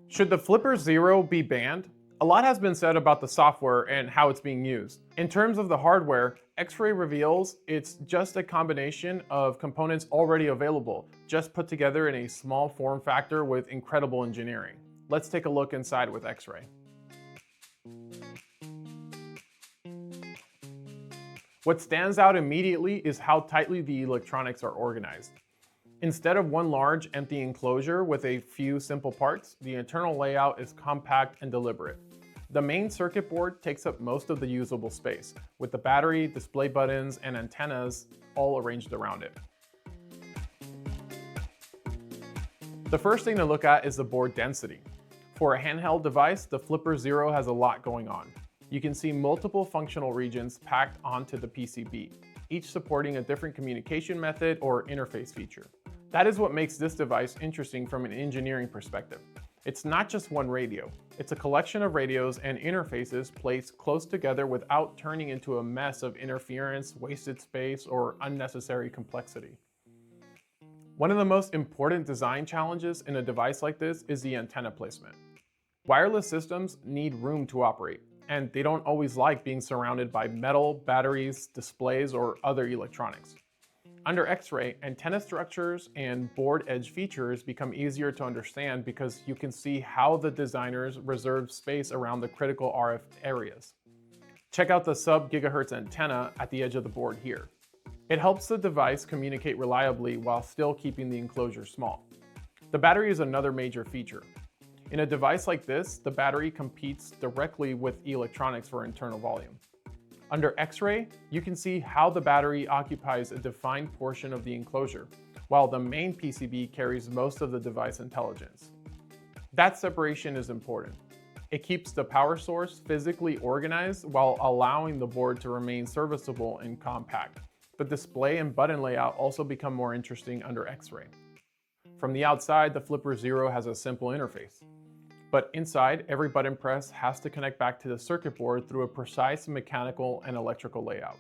Should the Flipper Zero be banned? A lot has been said about the software and how it's being used. In terms of the hardware, X-Ray reveals it's just a combination of components already available, just put together in a small form factor with incredible engineering. Let's take a look inside with X-Ray. What stands out immediately is how tightly the electronics are organized. Instead of one large empty enclosure with a few simple parts, the internal layout is compact and deliberate. The main circuit board takes up most of the usable space, with the battery, display buttons, and antennas all arranged around it. The first thing to look at is the board density. For a handheld device, the Flipper Zero has a lot going on. You can see multiple functional regions packed onto the PCB, each supporting a different communication method or interface feature. That is what makes this device interesting from an engineering perspective. It's not just one radio. It's a collection of radios and interfaces placed close together without turning into a mess of interference, wasted space, or unnecessary complexity. One of the most important design challenges in a device like this is the antenna placement. Wireless systems need room to operate, and they don't always like being surrounded by metal, batteries, displays, or other electronics. Under X-Ray, antenna structures and board edge features become easier to understand because you can see how the designers reserve space around the critical RF areas. Check out the sub-gigahertz antenna at the edge of the board here. It helps the device communicate reliably while still keeping the enclosure small. The battery is another major feature. In a device like this, the battery competes directly with electronics for internal volume. Under X-Ray, you can see how the battery occupies a defined portion of the enclosure, while the main PCB carries most of the device intelligence. That separation is important. It keeps the power source physically organized while allowing the board to remain serviceable and compact. The display and button layout also become more interesting under X-Ray. From the outside, the Flipper Zero has a simple interface. But inside, every button press has to connect back to the circuit board through a precise mechanical and electrical layout.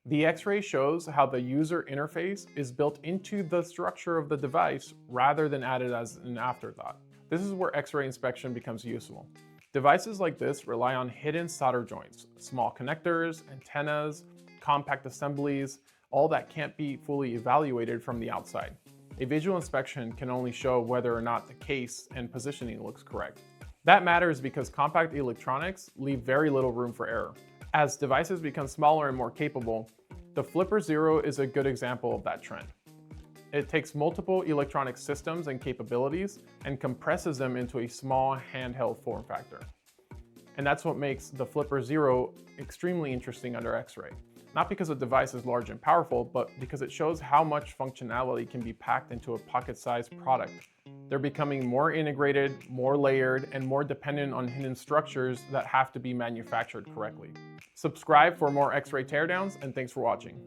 The X-Ray shows how the user interface is built into the structure of the device rather than added as an afterthought. This is where X-Ray inspection becomes useful. Devices like this rely on hidden solder joints, small connectors, antennas, compact assemblies, all that can't be fully evaluated from the outside. A visual inspection can only show whether or not the case and positioning looks correct. That matters because compact electronics leave very little room for error. As devices become smaller and more capable, the Flipper Zero is a good example of that trend. It takes multiple electronic systems and capabilities and compresses them into a small handheld form factor. And that's what makes the Flipper Zero extremely interesting under X-Ray. Not because the device is large and powerful, but because it shows how much functionality can be packed into a pocket-sized product. They're becoming more integrated, more layered, and more dependent on hidden structures that have to be manufactured correctly. Subscribe for more X-Ray teardowns, and thanks for watching.